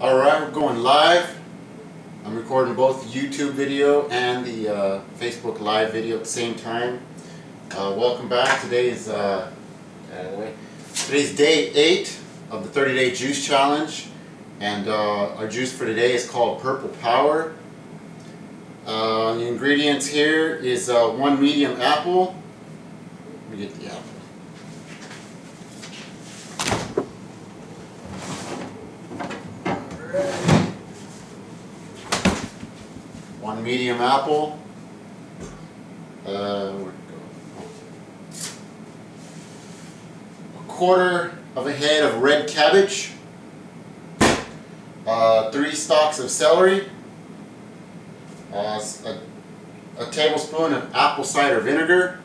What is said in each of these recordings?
Alright, we're going live. I'm recording both the YouTube video and the Facebook live video at the same time. Welcome back. Today is today's day 8 of the 30-day juice challenge, and our juice for today is called Purple Power. The ingredients here is 1 medium apple. Let me get the apple. One medium apple. Where'd it go? A quarter of a head of red cabbage. 3 stalks of celery. A tablespoon of apple cider vinegar.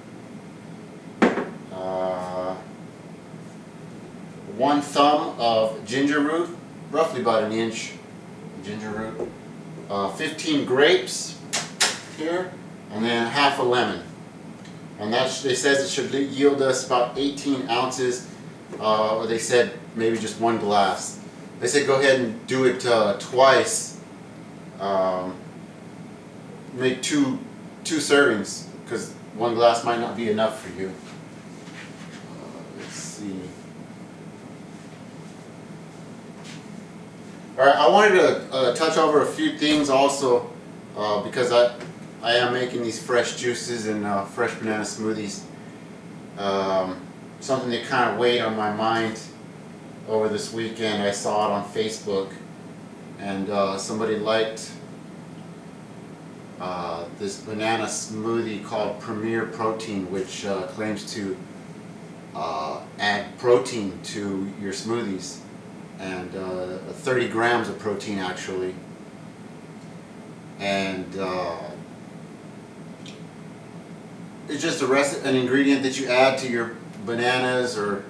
1 thumb of ginger root, roughly about an inch ginger root. 15 grapes here, and then half a lemon. And that they says it should yield us about 18 ounces. Or they said maybe just 1 glass. They said go ahead and do it twice. Make two servings, because 1 glass might not be enough for you. Let's see. Alright, I wanted to touch over a few things also, because I am making these fresh juices and fresh banana smoothies. Something that kind of weighed on my mind over this weekend. I saw it on Facebook, and somebody liked this banana smoothie called Premier Protein, which claims to add protein to your smoothies, and 30 grams of protein actually. And it's just an ingredient that you add to your bananas or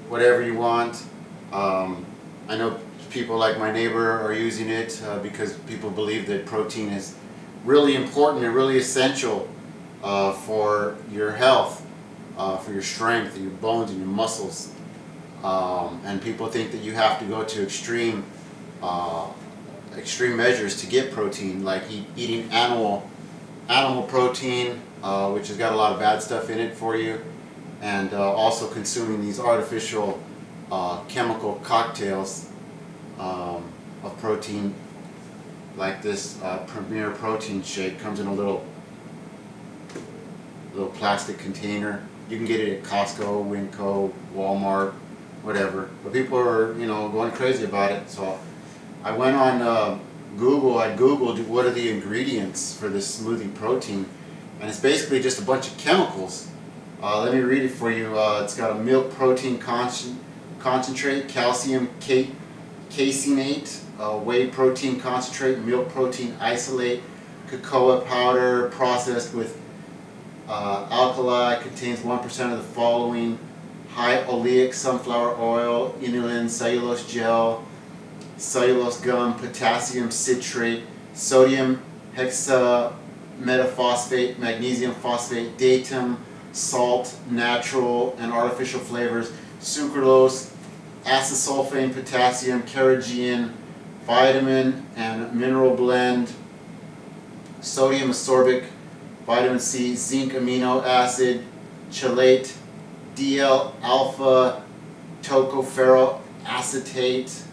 whatever you want. I know people like my neighbor are using it because people believe that protein is really important and really essential for your health, for your strength, and your bones and your muscles. And people think that you have to go to extreme measures to get protein, like eating animal protein, which has got a lot of bad stuff in it for you, and also consuming these artificial chemical cocktails of protein, like this Premier Protein shake. Comes in a little plastic container. You can get it at Costco, Winco, Walmart, whatever. But people are, going crazy about it. So I went on Google. I googled what are the ingredients for this smoothie protein, and it's basically just a bunch of chemicals. Let me read it for you. It's got a milk protein concentrate, calcium caseinate, whey protein concentrate, milk protein isolate, cocoa powder processed with alkali, contains 1% of the following: high oleic sunflower oil, inulin, cellulose gel, cellulose gum, potassium citrate, sodium hexametaphosphate, magnesium phosphate, datum, salt, natural and artificial flavors, sucralose, acesulfame, potassium, carrageenan, vitamin and mineral blend, sodium ascorbic, vitamin C, zinc amino acid, chelate, DL-alpha tocopherol acetate,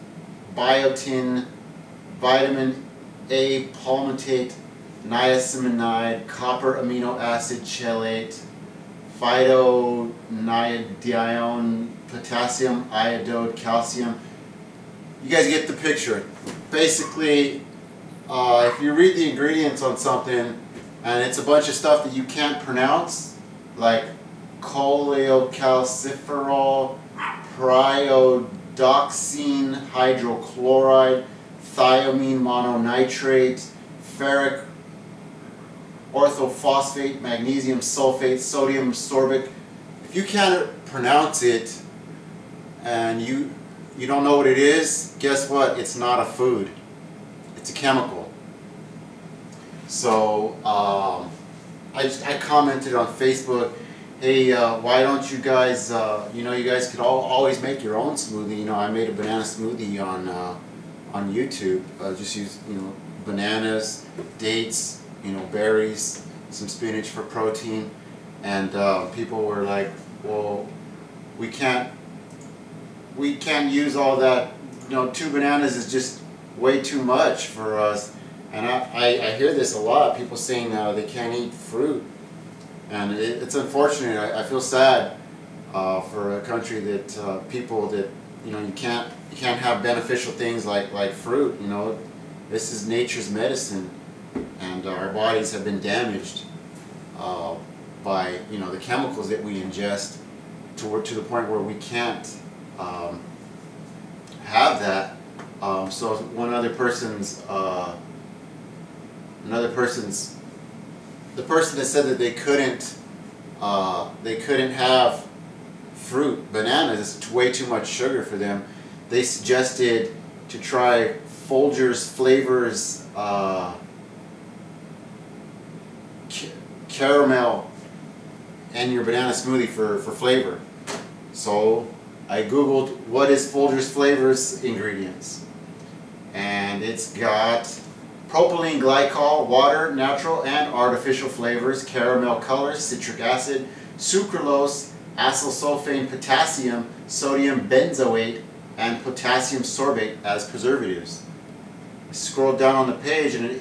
biotin, vitamin A palmitate, niacinamide, copper amino acid chelate, phytonadione, potassium iodide, calcium. You guys get the picture. Basically, if you read the ingredients on something and it's a bunch of stuff that you can't pronounce, like cholecalciferol, pyridoxine hydrochloride, thiamine mononitrate, ferric orthophosphate, magnesium sulfate, sodium ascorbic. If you can't pronounce it and you don't know what it is, guess what? It's not a food. It's a chemical. So I commented on Facebook, hey, why don't you guys, you guys could always make your own smoothie. I made a banana smoothie on on YouTube. Just use, bananas, dates, berries, some spinach for protein, and people were like, well, we can't use all that. 2 bananas is just way too much for us. And I hear this a lot, people saying they can't eat fruit, and it's unfortunate. I feel sad for a country that people that you can't have beneficial things like fruit. This is nature's medicine, and our bodies have been damaged by the chemicals that we ingest to the point where we can't have that. So the person that said that they couldn't have fruit, bananas, it's way too much sugar for them. They suggested to try Folgers Flavors caramel and your banana smoothie for flavor. So I googled what is Folgers Flavors ingredients, and it's got propylene glycol, water, natural and artificial flavors, caramel colors, citric acid, sucralose, acyl sulfate, potassium, sodium benzoate, and potassium sorbate as preservatives. I scrolled down on the page, and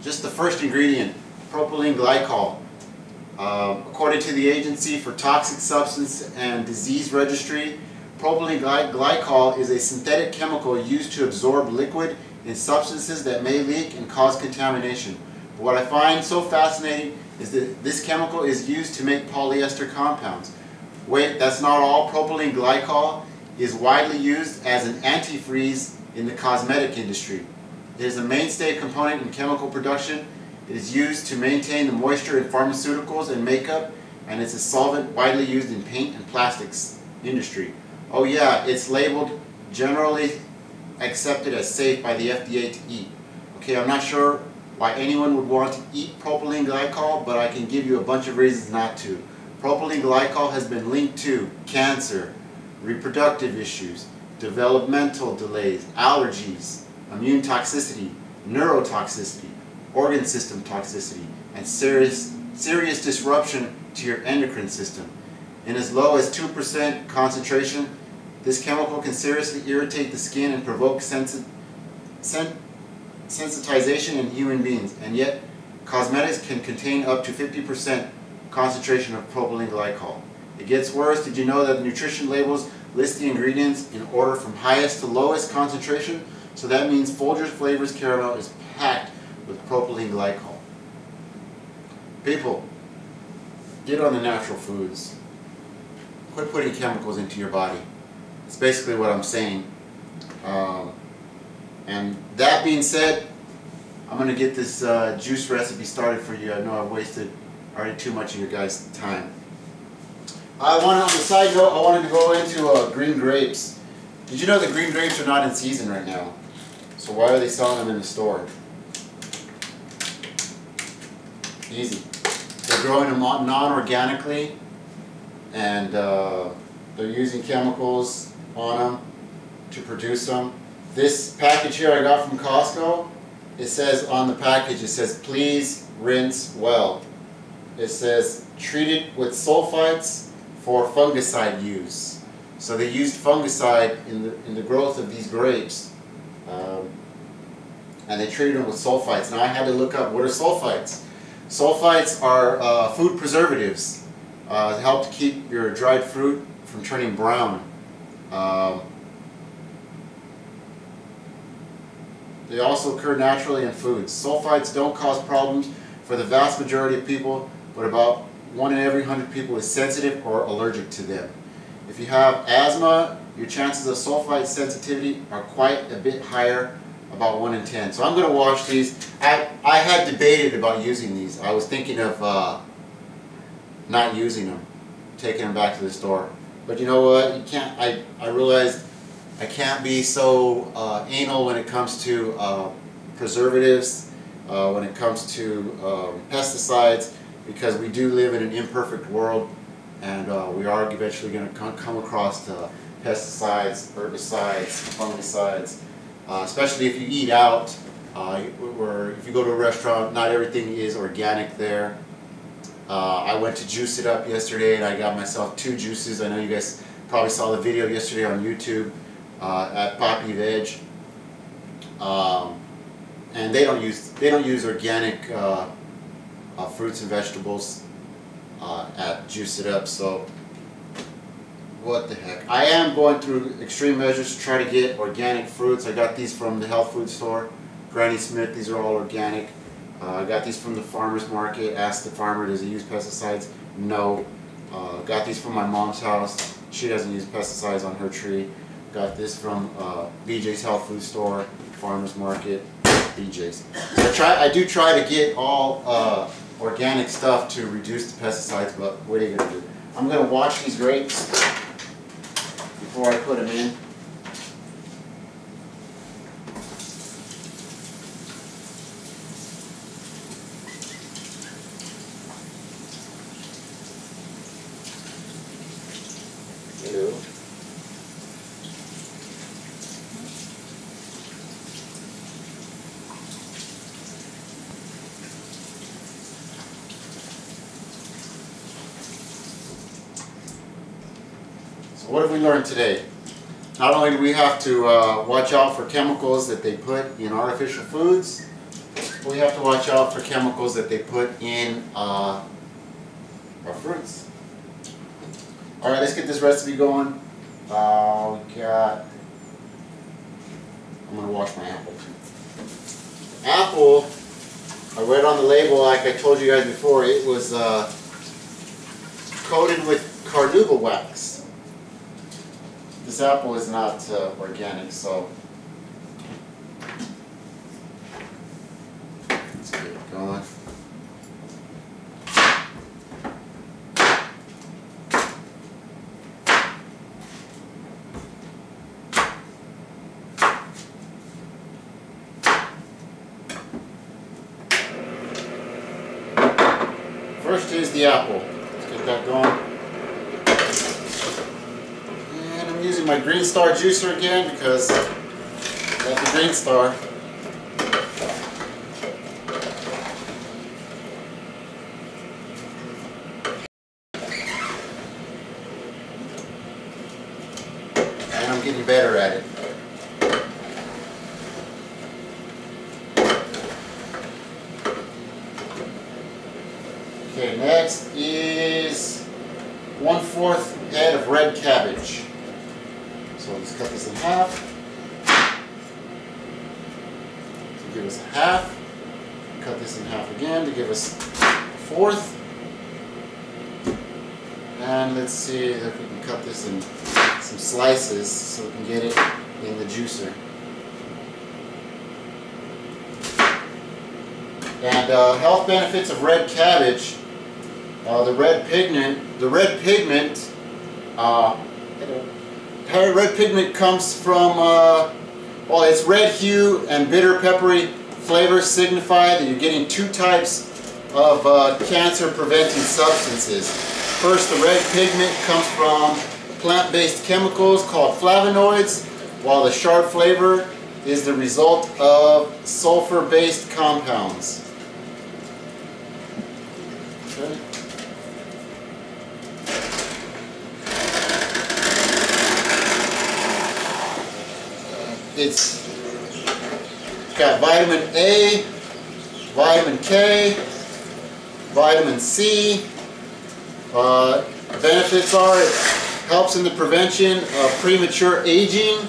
just the first ingredient, propylene glycol. According to the Agency for Toxic Substance and Disease Registry, propylene glycol is a synthetic chemical used to absorb liquid in substances that may leak and cause contamination. But what I find so fascinating is that this chemical is used to make polyester compounds. Wait, that's not all. Propylene glycol is widely used as an antifreeze in the cosmetic industry. It is a mainstay component in chemical production. It is used to maintain the moisture in pharmaceuticals and makeup, and it's a solvent widely used in paint and plastics industry. Oh yeah, it's labeled generally accepted as safe by the FDA to eat. Okay, I'm not sure why anyone would want to eat propylene glycol, but I can give you a bunch of reasons not to. Propylene glycol has been linked to cancer, reproductive issues, developmental delays, allergies, immune toxicity, neurotoxicity, organ system toxicity, and serious disruption to your endocrine system. In as low as 2% concentration, this chemical can seriously irritate the skin and provoke sensitization in human beings, and yet cosmetics can contain up to 50% concentration of propylene glycol. It gets worse. Did you know that the nutrition labels list the ingredients in order from highest to lowest concentration? So that means Folgers Flavors Caramel is packed with propylene glycol. People, get on the natural foods. Quit putting chemicals into your body. That's basically what I'm saying. And that being said, I'm going to get this juice recipe started for you. I know I've wasted already too much of your guys' time. On the side note, I wanted to go into green grapes. Did you know that green grapes are not in season right now? So why are they selling them in the store? Easy. They're growing them non-organically, and they're using chemicals on them to produce them. This package here I got from Costco, it says on the package, it says please rinse well. It says treated with sulfites for fungicide use. So they used fungicide in the growth of these grapes, and they treated them with sulfites. Now I had to look up what are sulfites. Sulfites are food preservatives to help to keep your dried fruit from turning brown. They also occur naturally in foods. Sulfites don't cause problems for the vast majority of people, but about 1 in every 100 people is sensitive or allergic to them. If you have asthma, your chances of sulfite sensitivity are quite a bit higher, about 1 in 10. So I'm going to wash these. I had debated about using these. I was thinking of not using them, taking them back to the store. But you know what? You can't. I realized I can't be so anal when it comes to preservatives, when it comes to pesticides, because we do live in an imperfect world, and we are eventually going to come across pesticides, herbicides, fungicides, especially if you eat out, or if you go to a restaurant, not everything is organic there. I went to Juice It Up yesterday and I got myself 2 juices. I know you guys probably saw the video yesterday on YouTube at Poppy Veg. And they don't use organic fruits and vegetables at Juice It Up. So what the heck. I am going through extreme measures to try to get organic fruits. I got these from the health food store, Granny Smith. These are all organic. I got these from the farmer's market. Asked the farmer, does he use pesticides? No. Got these from my mom's house. She doesn't use pesticides on her tree. Got this from BJ's health food store, farmer's market, BJ's. So I do try to get all organic stuff to reduce the pesticides, but what are you going to do? I'm going to wash these grapes before I put them in. Ew. So what have we learned today? Not only do we have to watch out for chemicals that they put in artificial foods, we have to watch out for chemicals that they put in our fruits. Alright, let's get this recipe going. We got... I'm going to wash my apple. Apple, I read on the label, like I told you guys before, it was coated with carnauba wax. This apple is not organic, so let's get it going. First is the apple. Let's get that going. And I'm using my Green Star juicer again because I got the Green Star. And I'm getting better at it. Okay, next is 1/4 head of red cabbage. So let's cut this in half. To give us a half. Cut this in half again to give us a 1/4. And let's see if we can cut this in some slices so we can get it in the juicer. And health benefits of red cabbage. The red pigment comes from, well, its red hue and bitter peppery flavors signify that you're getting 2 types of cancer-preventing substances. First, the red pigment comes from plant-based chemicals called flavonoids, while the sharp flavor is the result of sulfur-based compounds. Okay. It's got vitamin A, vitamin K, vitamin C. Benefits are it helps in the prevention of premature aging,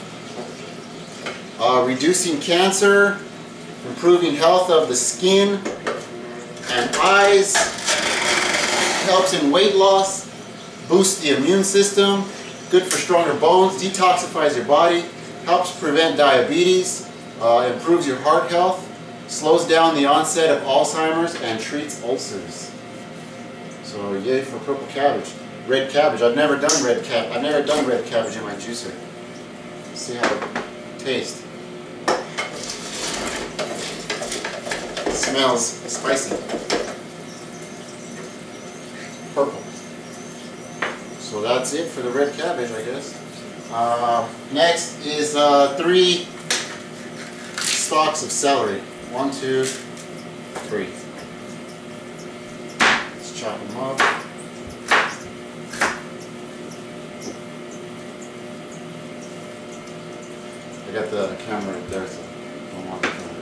reducing cancer, improving health of the skin and eyes, helps in weight loss, boosts the immune system, good for stronger bones, detoxifies your body, helps prevent diabetes, improves your heart health, slows down the onset of Alzheimer's, and treats ulcers. So yay for purple cabbage. Red cabbage. I've never done red cabbage in my juicer. Let's see how it tastes. It smells spicy. Purple. So that's it for the red cabbage, I guess. Next is 3 stalks of celery. 1, 2, 3. Let's chop them up. I got the camera right there, so I don't want to film it.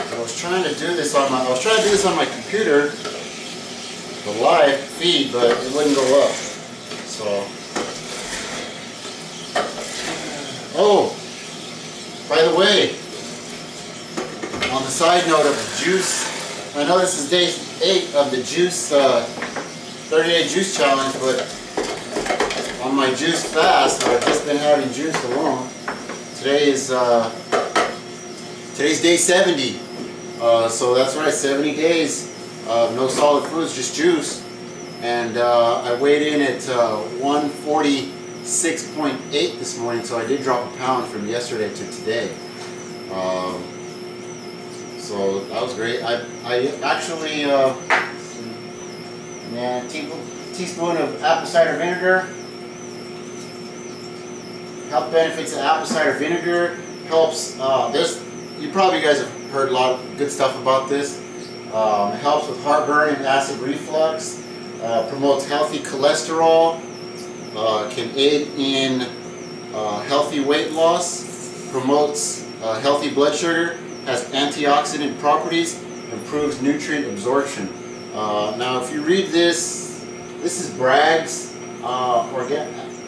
I was trying to do this on my computer, the live feed, but it wouldn't go up. So, oh, by the way, on the side note of the juice, I know this is day 8 of the juice 30-day juice challenge, but on my juice fast, I've just been having juice alone. Today's day 70. So that's right, 70 days of no solid foods, just juice. And I weighed in at 146.8 this morning, so I did drop a pound from yesterday to today. So that was great. I actually, teaspoon of apple cider vinegar. Health benefits of apple cider vinegar helps. You probably guys have heard a lot of good stuff about this. It helps with heartburn and acid reflux. Promotes healthy cholesterol. Can aid in healthy weight loss. Promotes healthy blood sugar. Has antioxidant properties. Improves nutrient absorption. Now, if you read this is Bragg's.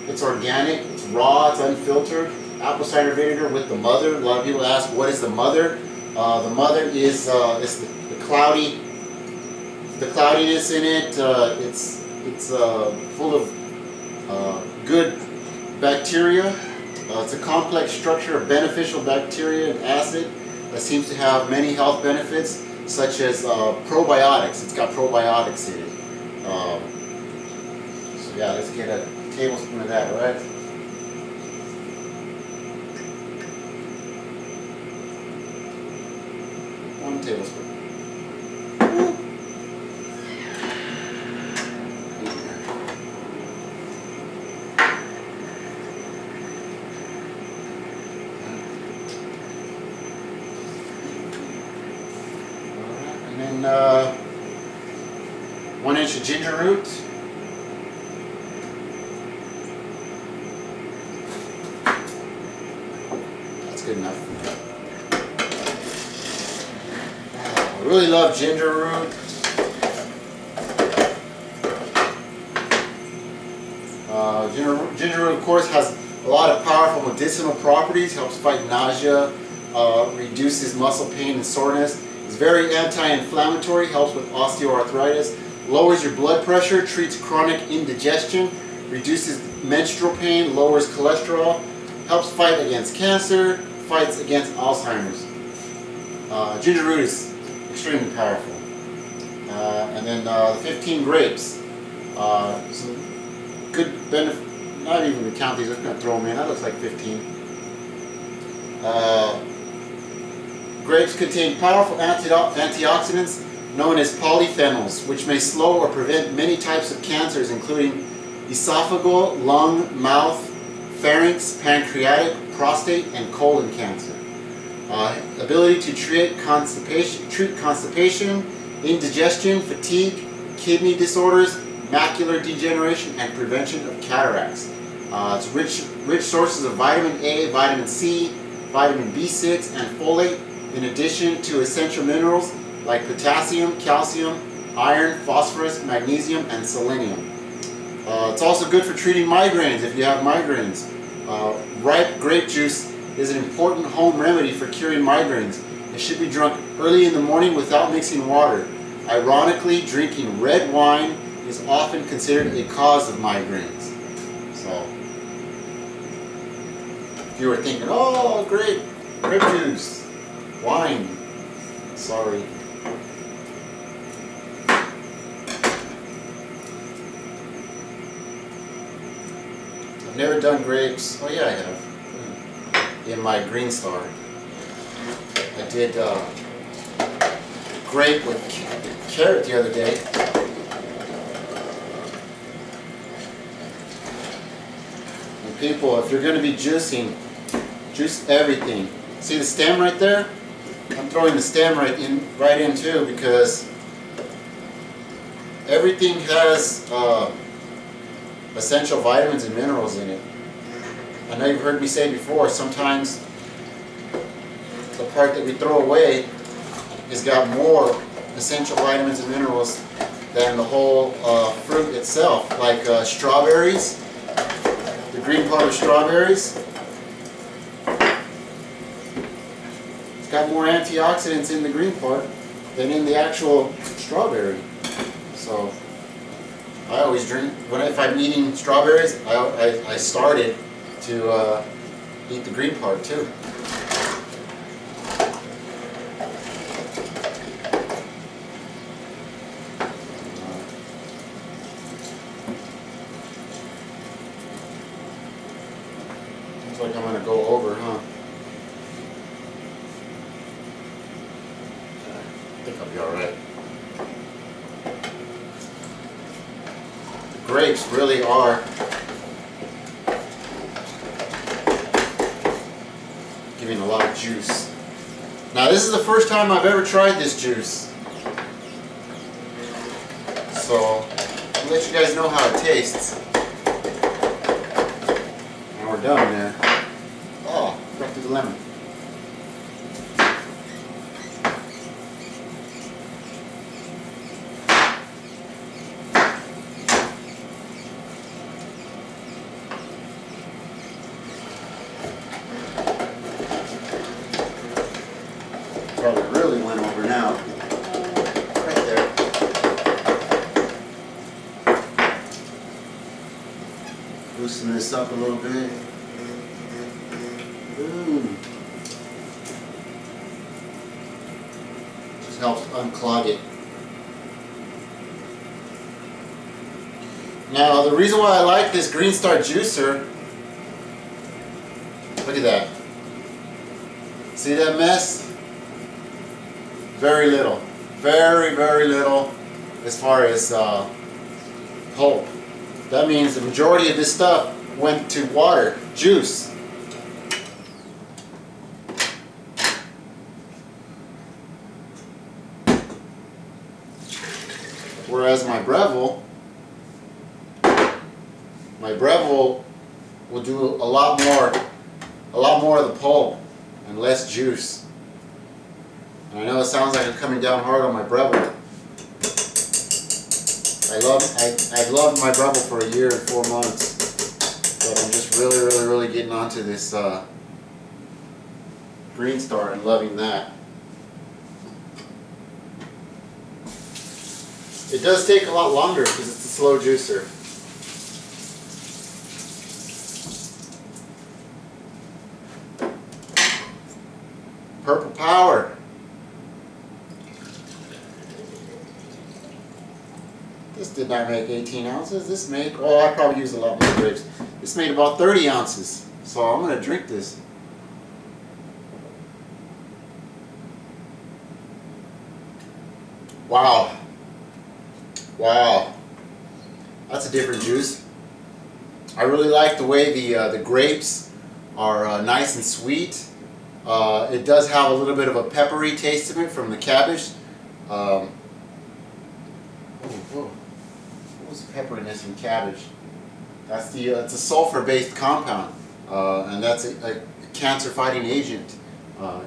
It's organic. It's raw. It's unfiltered. Apple cider vinegar with the mother. A lot of people ask, what is the mother? The mother is the cloudiness in it. It's full of good bacteria. It's a complex structure of beneficial bacteria and acid that seems to have many health benefits, such as probiotics. It's got probiotics in it. So yeah, let's get a tablespoon of that, right? One tablespoon. And then 1 inch of ginger root. That's good enough. I really love ginger root. Ginger root, of course, has a lot of powerful medicinal properties. Helps fight nausea, reduces muscle pain and soreness. It's very anti-inflammatory. Helps with osteoarthritis. Lowers your blood pressure. Treats chronic indigestion. Reduces menstrual pain. Lowers cholesterol. Helps fight against cancer. Fights against Alzheimer's. Ginger root is extremely powerful. And then the 15 grapes. Some good benefit. Not even going to count these, I'm just going to throw them in. That looks like 15. Grapes contain powerful antioxidants known as polyphenols, which may slow or prevent many types of cancers, including esophageal, lung, mouth, pharynx, pancreatic, prostate, and colon cancer. Ability to treat constipation, indigestion, fatigue, kidney disorders, macular degeneration, and prevention of cataracts. It's rich sources of vitamin A, vitamin C, vitamin B6, and folate, in addition to essential minerals like potassium, calcium, iron, phosphorus, magnesium, and selenium. It's also good for treating migraines if you have migraines. Ripe grape juice is an important home remedy for curing migraines. It should be drunk early in the morning without mixing water. Ironically, drinking red wine is often considered a cause of migraines. So, if you were thinking, oh, grape juice, wine, sorry. never done grapes. Oh yeah, I have. In my Green Star. I did grape with carrot the other day. And people, if you're going to be juicing, juice everything. See the stem right there? I'm throwing the stem right in too, because everything has essential vitamins and minerals in it. I know you've heard me say before, sometimes the part that we throw away has got more essential vitamins and minerals than the whole fruit itself, like strawberries, the green part of strawberries. It's got more antioxidants in the green part than in the actual strawberry. So I always drink, if I'm eating strawberries, I started to eat the green part too. Looks like I'm going to go over, huh? I think I'll be alright. The grapes really are giving a lot of juice. Now this is the first time I've ever tried this juice, so I'll let you guys know how it tastes. And we're done there. Oh, right through the lemon. Probably really went over now. Right there. Loosen this up a little bit. Ooh. Just helps unclog it. Now the reason why I like this Green Star juicer, look at that. See that mess? Very little, very little as far as pulp. That means the majority of this stuff went to water, juice. Whereas my Breville will do a lot more of the pulp and less juice. I know it sounds like I'm coming down hard on my Breville. I loved my Breville for a year and 4 months, but I'm just really getting onto this Green Star and loving that. It does take a lot longer because it's a slow juicer. Purple Power. This did not make 18 ounces. This made, oh, I probably used a lot more grapes. This made about 30 ounces. So I'm going to drink this. Wow. Wow. That's a different juice. I really like the way the grapes are nice and sweet. It does have a little bit of a peppery taste to it from the cabbage. What was the pepperiness in cabbage? That's it's a sulfur-based compound, and that's a cancer-fighting agent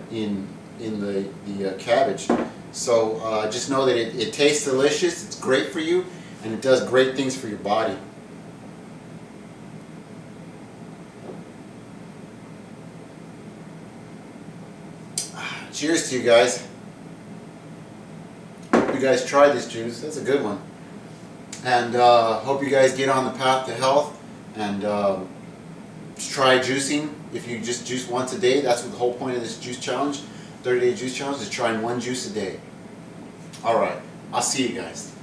in the cabbage. So just know that it tastes delicious. It's great for you, and it does great things for your body. Cheers to you guys. Hope you guys try this juice. That's a good one. And hope you guys get on the path to health and just try juicing. If you just juice once a day, that's what the whole point of this juice challenge, 30-day juice challenge, is trying one juice a day. Alright, I'll see you guys.